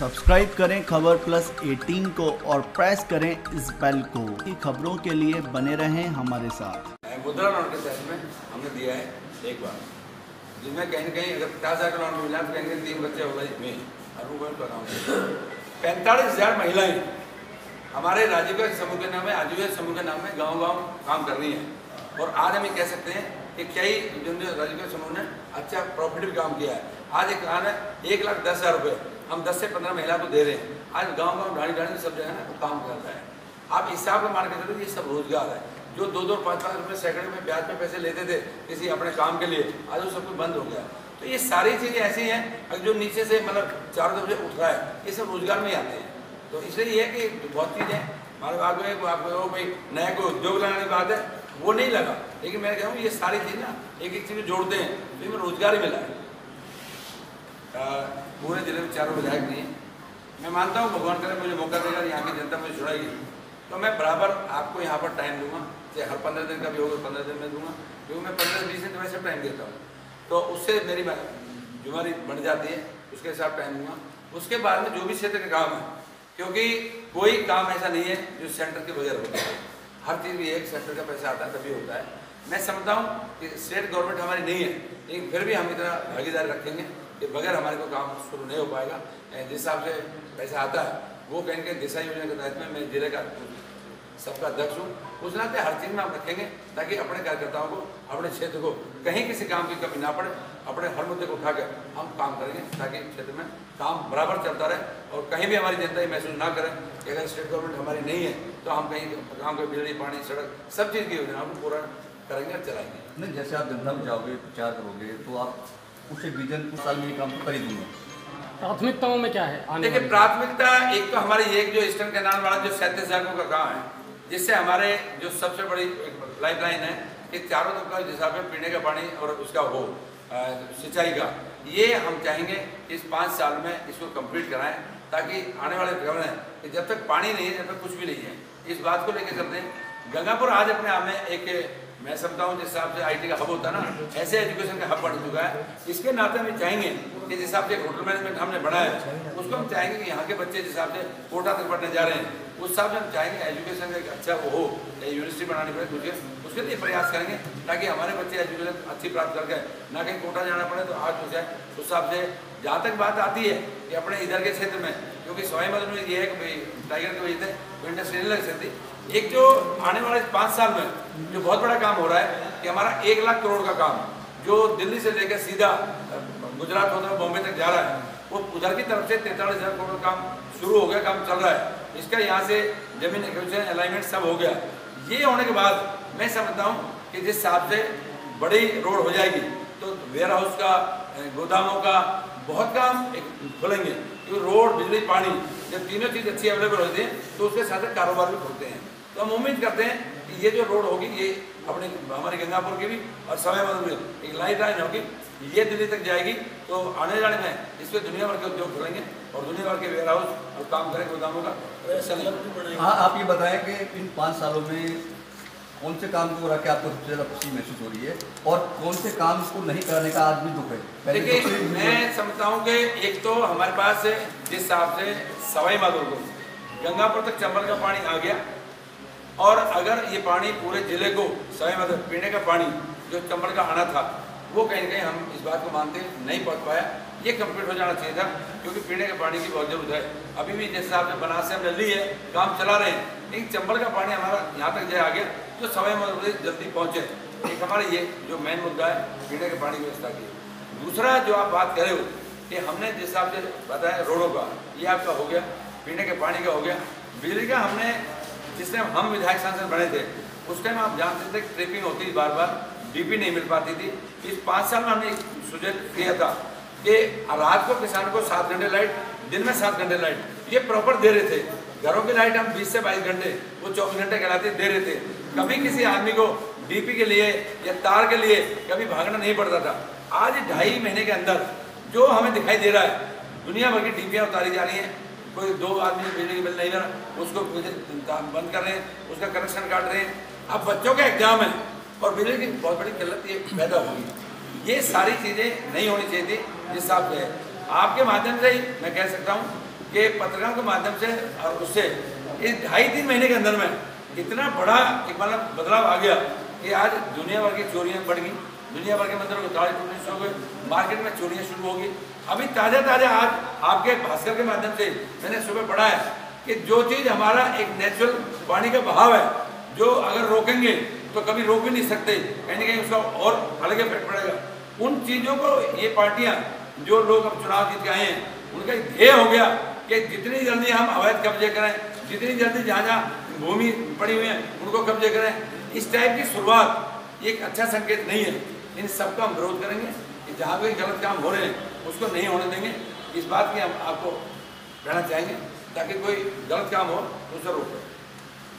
Subscribe करें खबर plus 18 को और प्रेस करें इस बेल को। खबरों के लिए बने रहें हमारे साथ। मुद्रा लोन के तहत में हमने दिया है एक बार, जिसमें कहीं न कहीं अगर 50,000 का लोन मिला तो कहीं 3 बच्चे हो गए में 45,000 महिलाएं हमारे राज्य के समूह के नाम में, आजीविका समूह के नाम में गांव-गांव काम कर रही हैं। और आज हम ये कह सकते हैं कि कई जो राज्य के समूह ने अच्छा प्रॉफिट भी काम किया है। आज एक प्लान है 1,10,000 रुपये हम 10 से 15 महिला को दे रहे हैं। आज गांव-गांव ढाणी सब जगह ना वो काम करता है। आप हिसाब में मान के चलो, ये सब रोजगार है। जो 2-2, 5-5 रुपये सैकड़े में ब्याज में पैसे लेते थे किसी अपने काम के लिए, आज वो सब कुछ बंद हो गया। तो ये सारी चीज़ें ऐसी हैं जो नीचे से मतलब चारों तरफ से उठ रहा है, ये सब रोजगार में ही आते हैं। तो इसलिए ये है कि बहुत चीज़ें हमारे आपको भाई नया कोई उद्योग लगाने की बात है, वो नहीं लगा। लेकिन मैं कह रहा हूँ ये सारी चीज़ ना एक एक चीज़ जोड़ते हैं तो इनमें रोजगार ही मिला है। पूरे जिले में 4 विधायक नहीं है। मैं मानता हूँ भगवान करे मुझे मौका देगा, यहाँ की जनता मुझे छुड़ाएगी तो मैं बराबर आपको यहाँ पर टाइम दूंगा, चाहे हर 15 दिन का भी होगा 15 दिन में दूंगा, क्योंकि मैं 15-20 दिन वैसे टाइम देता हूँ। तो उससे मेरी जिम्मेदारी बढ़ जाती है, उसके हिसाब टाइम दूंगा। उसके बाद में जो भी क्षेत्र का काम है, क्योंकि कोई काम ऐसा नहीं है जो सेंटर के बगैर होता है। हर चीज़ भी एक सेंटर का पैसा आता है तभी होता है। मैं समझता हूँ कि स्टेट गवर्नमेंट हमारी नहीं है, लेकिन फिर भी हम इतना भागीदारी रखेंगे कि बगैर हमारे को काम शुरू नहीं हो पाएगा। जिस हिसाब से पैसा आता है वो कहीं ना कहीं दिशा योजना के तहत में मैं जिले का सबका अध्यक्ष हूँ, उस नाते हर चीज़ में हम रखेंगे ताकि अपने कार्यकर्ताओं को, अपने क्षेत्र को कहीं किसी काम की कमी ना पड़े। अपने हर मुद्दे को उठाकर हम काम करेंगे ताकि क्षेत्र में काम बराबर चलता रहे और कहीं भी हमारी जनता ये महसूस ना करे कि अगर स्टेट गवर्नमेंट हमारी नहीं है तो हम कहीं गाँव के बिजली, पानी, सड़क सब चीज़ की योजना को पूरा करेंगे और चलाएंगे। नहीं, जैसे आप जनता में जाओगे, प्रचार करोगे तो आप उसे विजन कुछ साल में ये काम कर ही दूंगा। प्राथमिकताओं में क्या है? देखिए प्राथमिकता एक तो हमारी एक जो ईस्टर्न कैनाल वाला जो 37,000 का काम है, जिससे हमारे जो सबसे बड़ी लाइफ लाइन है कि चारों तरफ का हिसाब से पीने का पानी और उसका हो सिंचाई का, ये हम चाहेंगे कि इस 5 साल में इसको कंप्लीट कराएं ताकि आने वाले समय में कि जब तक पानी नहीं है जब तक कुछ भी नहीं है। इस बात को लेकर चलते हैं। गंगापुर आज अपने आप में एक, मैं समझता हूँ जिस हिसाब से IT का हब होता है ना, ऐसे एजुकेशन का हब बन चुका है। इसके नाते हम चाहेंगे कि जिस हिसाब से होटल मैनेजमेंट हमने बढ़ाया है उसको हम चाहेंगे कि यहाँ के बच्चे जिस हिसाब से कोटा तक पढ़ने जा रहे हैं उस हिसाब से हम चाहेंगे एजुकेशन का एक अच्छा वो हो, यूनिवर्सिटी बनानी पड़े तुझे, उसके लिए प्रयास करेंगे ताकि हमारे बच्चे एजुकेशन अच्छी प्राप्त करके ना कहीं कोटा जाना पड़े तो आज हो जाए। उस हिसाब से जहाँ तक बात आती है कि अपने इधर के क्षेत्र में, क्योंकि सवाई माधोपुर में ये है कि भाई टाइगर की वजह से इंडस्ट्री नहीं लग सकती। एक जो आने वाले 5 साल में जो बहुत बड़ा काम हो रहा है कि हमारा 1 लाख करोड़ का काम जो दिल्ली से लेकर सीधा गुजरात होता है बॉम्बे तक जा रहा है, वो उधर की तरफ से 43,000 करोड़ का काम शुरू हो गया, काम चल रहा है। इसका यहाँ से जमीन अलाइनमेंट सब हो गया। ये होने के बाद मैं समझता हूँ कि जिस हिसाब से बड़ी रोड हो जाएगी तो वेयर हाउस का, गोदामों का बहुत काम खुलेंगे, क्योंकि रोड, बिजली, पानी जब तीनों चीज़ अच्छी अवेलेबल होती हैं तो उसके साथ कारोबार भी खुलते हैं। तो हम उम्मीद करते हैं कि ये जो रोड होगी ये अपने हमारे गंगापुर की भी और सवाई माधोपुर की एक लाइट लाइन होगी, ये दिल्ली तक जाएगी। तो आने जाने में इस पर दुनिया भर के उद्योग खुलेंगे और दुनिया भर के वेयर हाउस और काम करेंगे गोदामों का। हाँ, आप ये बताएं कि इन 5 सालों में कौन से काम को रख के आपको सबसे ज़्यादा खुशी महसूस हो रही है और कौन से काम को नहीं कराने का आज भी दुख है? देखिए मैं समझता हूँ कि एक तो हमारे पास जिस हिसाब से सवाई माधोपुर गंगापुर तक चंबल का पानी आ गया और अगर ये पानी पूरे जिले को सवाई माधोपुर पीने का पानी जो चंबल का आना था वो कहीं ना कहीं हम इस बात को मानते नहीं पहुँच पाया। ये कंप्लीट हो जाना चाहिए था क्योंकि पीने के पानी की बहुत जरूरत है। अभी भी जिस हिसाब से बनास से हमने ली है, काम चला रहे हैं, लेकिन चंबल का पानी हमारा यहाँ तक आ गया जो सवाई माधोपुर जल्दी पहुँचे। एक हमारा ये जो मेन मुद्दा है पीने के पानी की व्यवस्था की। दूसरा जो आप बात करे हो कि हमने जिस हिसाब से बताया रोडों का, ये आपका हो गया, पीने के पानी का हो गया, बिजली का हमने जिस टाइम हम विधायक सांसद बने थे उस टाइम आप जानते थे ट्रिपिंग होती थी, बार बार DP नहीं मिल पाती थी। इस 5 साल में हमने सुझाव किया था कि रात को किसान को 7 घंटे लाइट, दिन में 7 घंटे लाइट, ये प्रॉपर दे रहे थे। घरों की लाइट हम 20 से 22 घंटे, वो 24 घंटे कहलाते दे रहे थे। कभी किसी आदमी को DP के लिए या तार के लिए कभी भागना नहीं पड़ता था। आज 2.5 महीने के अंदर जो हमें दिखाई दे रहा है, दुनिया भर की DPयाँ उतारी जा रही हैं। कोई 2 आदमी बिजली की बिल नहीं भरा, उसको बंद कर रहे हैं, उसका कनेक्शन काट रहे हैं। अब बच्चों का एग्जाम है और बिजली की बहुत बड़ी किल्लत ये पैदा होगी। ये सारी चीज़ें नहीं होनी चाहिए थी जिस हिसाब से है। आपके माध्यम से ही मैं कह सकता हूँ कि पत्रकारों के माध्यम से और उससे इस 2.5-3 महीने के अंदर में इतना बड़ा एक मतलब बदलाव आ गया कि आज दुनिया भर की चोरियाँ बढ़ गई, दुनिया भर के मंदिरों को ताले टूटने शुरू हो गए, मार्केट में चोरियाँ शुरू हो गई। अभी ताज़ा आज आपके भास्कर के माध्यम से मैंने सुबह पढ़ा है कि जो चीज़ हमारा एक नेचुरल पानी का बहाव है, जो अगर रोकेंगे तो कभी रोक भी नहीं सकते, कहीं ना कहीं उसका और अलग इफेक्ट पड़ेगा। उन चीज़ों को ये पार्टियाँ जो लोग अब चुनाव जीत के आए हैं, उनका ध्येय हो गया कि जितनी जल्दी हम अवैध कब्जे करें, जितनी जल्दी जहाँ भूमि पड़ी हुई है उनको कब्जे करें। इस टाइप की शुरुआत एक अच्छा संकेत नहीं है। इन सबका हम विरोध करेंगे कि जहाँ कोई गलत काम हो रहे हैं उसको नहीं होने देंगे। इस बात की हम आपको कहना चाहेंगे ताकि कोई गलत काम हो तो उसे रोकें।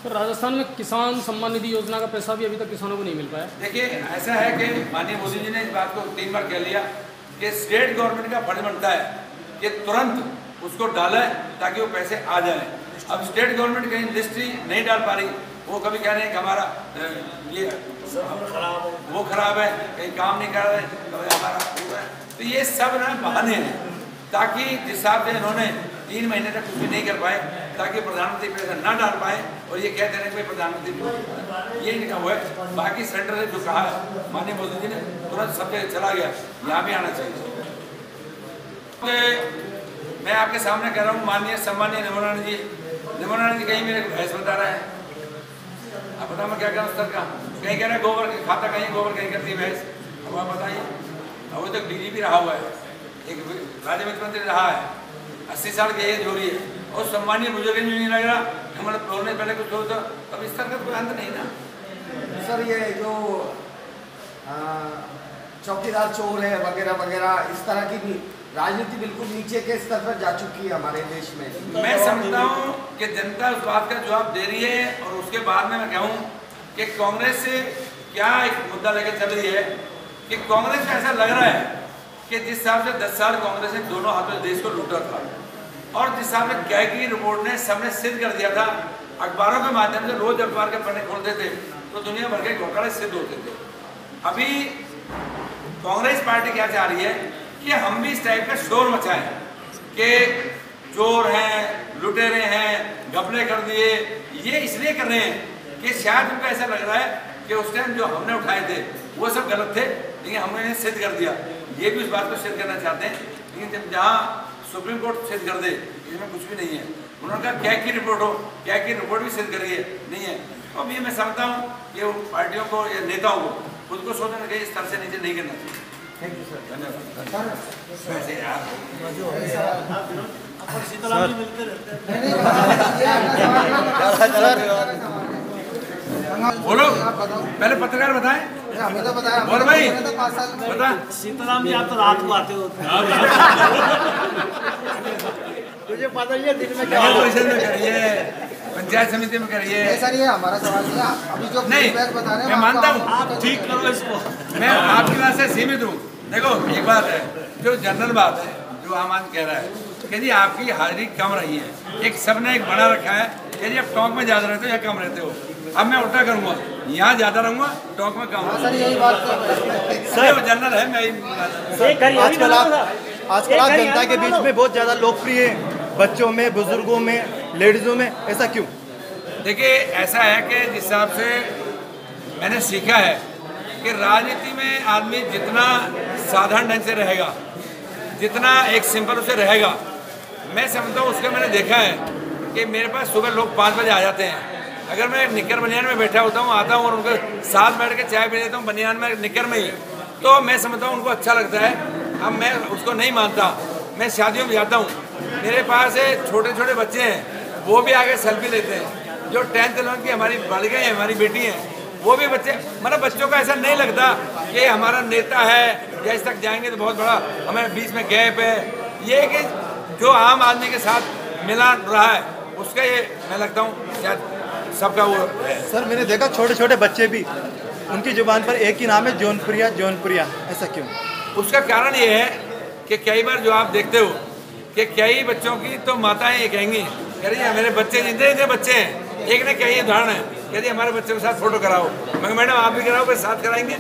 सर, राजस्थान में किसान सम्मान निधि योजना का पैसा भी अभी तक किसानों को नहीं मिल पाया। देखिए, ऐसा है कि माननीय मोदी जी ने इस बात को 3 बार कह लिया कि स्टेट गवर्नमेंट का फर्ज बनता है कि तुरंत उसको डालें ताकि वो पैसे आ जाएं। अब स्टेट गवर्नमेंट कहीं लिस्ट नहीं डाल पा रही, वो कभी कह रहे हैं कि हमारा ये वो खराब है, कहीं काम नहीं कर रहे, कभी हमारा है। तो ये सब ना बहाने हैं ताकि जिस हिसाब से इन्होंने 3 महीने तक कुछ भी नहीं कर पाए, ताकि प्रधानमंत्री पैसा ना डाल पाए और ये कहते रहे कि प्रधानमंत्री ये लिखा हुआ है। बाकी सेंटर ने जो कहा है माननीय मोदी जी ने, तुरंत सब जगह चला गया, यहाँ भी आना चाहिए। मैं आपके सामने कह रहा हूँ, माननीय सम्मानीय निमोनानंद जी कहीं मेरे भैंस बता रहे हैं। अब बता मैं क्या करूँ सर का, कहीं कह रहे हैं गोबर खाता, कहीं गोबर कहीं करती है भैंस। अब आप बताइए, अभी तक DGP रहा हुआ है, एक राज्य वित्त मंत्री रहा है, 80 साल की एज हो रही है और सम्मानीय बुजुर्ग भी नहीं लग रहा हमारे बोलने पहले कुछ हो तो अब इस तरह का कोई अंत नहीं ना। सर, ये जो चौकीदार चोर है वगैरह वगैरह, इस तरह की राजनीति बिल्कुल नीचे के स्तर पर जा चुकी है हमारे देश में। मैं समझता हूँ कि जनता उस बात का जवाब दे रही है और उसके बाद में मैं कहूँ कि कांग्रेस से क्या एक मुद्दा लेकर चल रही है कि कांग्रेस को ऐसा लग रहा है कि जिस हिसाब से 10 साल कांग्रेस ने दोनों हाथों देश को लूटा था और जिस हिसाब से कैग की रिपोर्ट ने सबने सिद्ध कर दिया था, अखबारों के माध्यम से रोज अखबार के पन्ने खोलते थे तो दुनिया भर के घोटाले सिद्ध होते थे। अभी कांग्रेस पार्टी क्या चाह रही है कि हम भी इस टाइप का शोर मचाएं कि चोर हैं, लुटेरे हैं, घपले कर दिए। ये इसलिए कर रहे हैं कि शायद उनको ऐसा लग रहा है कि उस टाइम जो हमने उठाए थे वो सब गलत थे, लेकिन हमने इन्हें सिद्ध कर दिया। ये भी उस बात को सिद्ध करना चाहते हैं, लेकिन जब जहाँ सुप्रीम कोर्ट सिद्ध कर दे इसमें कुछ भी नहीं है। उन्होंने कहा कैग की रिपोर्ट हो, कैग की रिपोर्ट भी सिद्ध करिए, नहीं है। तो अब ये मैं समझता हूँ कि वो पार्टियों को या नेताओं को खुद को सोचना चाहिए, इस तरह से नीचे नहीं करना चाहिए। Thank you sir. धन्यवाद। बोलो, पहले पत्रकार बताएं। हमें तो बताया, बोल भाई, बता। सीताराम जी, आप तो रात को आते हो। तुझे पता ही है दिन में क्या परिषद में करिए, पंचायत समिति में करिए। ऐसा नहीं है, हमारा सवाल नहीं है। अभी जो नहीं, बता रहे हैं मैं मानता हूँ, आप ठीक करो इसको। मैं आपकी बात से सीमित हूँ। देखो, एक बात है जो जनरल बात है, जो आम आदमी कह रहा है कि जी आपकी हाजिरी कम रही है। एक सबने एक बना रखा है कि जी आप टोंक में ज़्यादा रहते हो या कम रहते हो। अब मैं उल्टा करूँगा, यहाँ ज़्यादा रहूँगा, टोंक में कम। सर यही बात सर जनरल है, मैं आजकल आप जनता के बीच में बहुत ज़्यादा लोकप्रिय है, बच्चों में, बुजुर्गों में, लेडीज़ों में, ऐसा क्यों? देखिए, ऐसा है कि जिस हिसाब से मैंने सीखा है कि राजनीति में आदमी जितना साधारण ढंग से रहेगा, जितना एक सिंपल से रहेगा, मैं समझता हूँ उसका मैंने देखा है कि मेरे पास सुबह लोग 5 बजे आ जाते हैं। अगर मैं निक्कर बनियान में बैठा होता हूँ, आता हूँ और उनके साथ बैठ के चाय पी लेता हूँ बनियान में, निक्कर में ही, तो मैं समझता हूँ उनको अच्छा लगता है। अब मैं उसको नहीं मानता। मैं शादियों में जाता हूँ, मेरे पास छोटे छोटे बच्चे हैं, वो भी आगे सेल्फी लेते हैं। जो 10th 11th की हमारी बालिकाएँ हैं, हमारी बेटी हैं, वो भी बच्चे, मतलब बच्चों का ऐसा नहीं लगता कि हमारा नेता है या इस तक जाएंगे तो बहुत बड़ा हमें बीच में गैप है। ये कि जो आम आदमी के साथ मिला रहा है उसका ये मैं लगता हूँ शायद सबका वो है। सर मैंने देखा छोटे छोटे बच्चे भी, उनकी जुबान पर एक ही नाम है, जौनपुरिया जौनपुरिया, ऐसा क्यों? उसका कारण ये है कि कई बार जो आप देखते हो कि कई बच्चों की तो माताएं ये कहेंगी, कह रही है मेरे बच्चे जितने बच्चे हैं, एक ने कई उदाहरण है, कहती हमारे बच्चे के साथ फोटो कराओ। मैं मैडम आप भी कराओ, फिर साथ कराएंगे।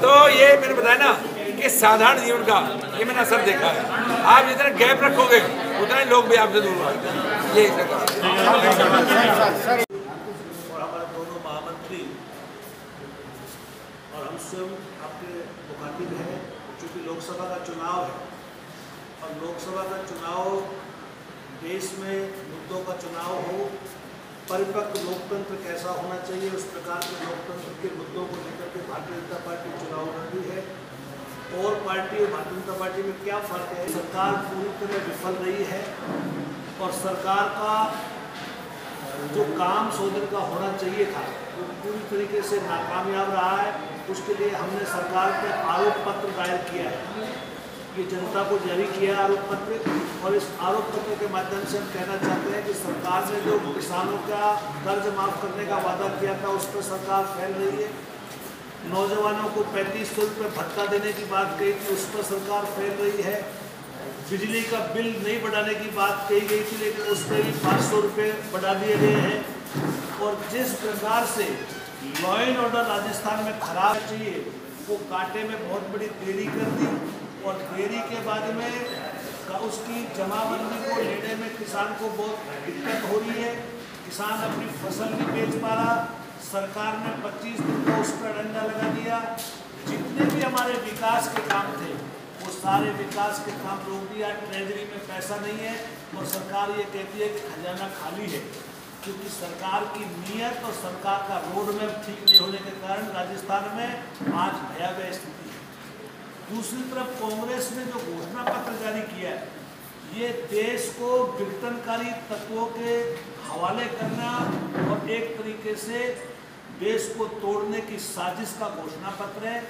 तो ये मैंने बताया ना कि एक साधारण जीवन का ये मैंने असर देखा है। आप जितना गैप रखोगे उतना ही लोग भी आपसे दूर होंगे। ये इसका और हमारे दोनों महामंत्री और हम स्वयं आपके मुखातिब हैं, क्योंकि लोकसभा का चुनाव है और लोकसभा का चुनाव देश में मुद्दों का चुनाव हो, परिपक्व लोकतंत्र कैसा होना चाहिए उस प्रकार के लोकतंत्र के मुद्दों को लेकर के भारतीय जनता पार्टी चुनाव लड़ रही है। और पार्टी और भारतीय जनता पार्टी में क्या फर्क है? सरकार पूरी तरह विफल रही है और सरकार का जो काम शोधन का होना चाहिए था वो पूरी तरीके से नाकामयाब रहा है। उसके लिए हमने सरकार पर आरोप पत्र दायर किया है, ये जनता को जारी किया आरोप पत्र, और इस आरोप पत्र के माध्यम से हम कहना चाहते हैं कि सरकार ने जो किसानों का कर्ज माफ करने का वादा किया था उस पर सरकार फैल रही है। नौजवानों को 3500 रुपये भत्ता देने की बात कही थी, उस पर सरकार फैल रही है। बिजली का बिल नहीं बढ़ाने की बात कही गई थी, लेकिन उस पर भी 500 रुपये बढ़ा दिए गए हैं। और जिस प्रकार से लॉ एंड ऑर्डर राजस्थान में खराब चाहिए वो कांटे में बहुत बड़ी देरी कर दी, और देरी के बाद में उसकी जमाबंदी को लेने में किसान को बहुत दिक्कत हो रही है। किसान अपनी फसल नहीं बेच पा रहा, सरकार ने 25 दिन का उस पर डंडा लगा दिया। जितने भी हमारे विकास के काम थे वो सारे विकास के काम रोक दिया। ट्रेजरी में पैसा नहीं है और सरकार ये कहती है कि खजाना खाली है, क्योंकि सरकार की नीयत और सरकार का रोड मैप ठीक नहीं होने के कारण राजस्थान में आज भयावह स्थिति है। दूसरी तरफ कांग्रेस ने जो घोषणा पत्र जारी किया है ये देश को विघटनकारी तत्वों के हवाले करना और एक तरीके से देश को तोड़ने की साजिश का घोषणा पत्र है,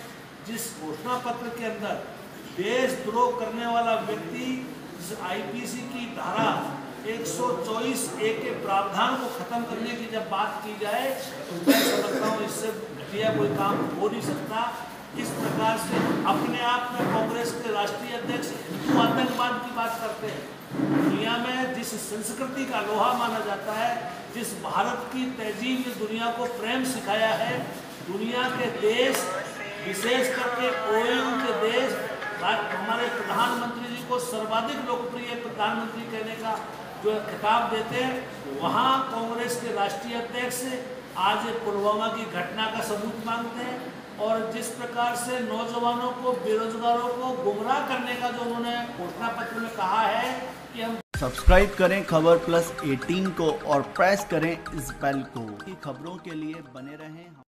जिस घोषणा पत्र के अंदर देशद्रोह करने वाला व्यक्ति आईपीसी की धारा 124A के प्रावधान को खत्म करने की जब बात की जाए तो मैं समझता हूँ इससे घटिया कोई काम हो नहीं सकता। इस प्रकार से अपने आप में कांग्रेस के राष्ट्रीय अध्यक्ष हिंदू आतंकवाद की बात करते हैं। दुनिया में जिस संस्कृति का लोहा माना जाता है, जिस भारत की तहजीब ने दुनिया को प्रेम सिखाया है, दुनिया के देश विशेष करके ओएयू के देश हमारे प्रधानमंत्री जी को सर्वाधिक लोकप्रिय प्रधानमंत्री कहने का जो खिताब देते हैं, वहाँ कांग्रेस के राष्ट्रीय अध्यक्ष आज पुलवामा की घटना का सबूत मांगते हैं। और जिस प्रकार से नौजवानों को, बेरोजगारों को गुमराह करने का जो उन्होंने घोषणा पत्र में कहा है कि हम सब्सक्राइब करें खबर प्लस 18 को और प्रेस करें इस बेल को। खबरों के लिए बने रहें।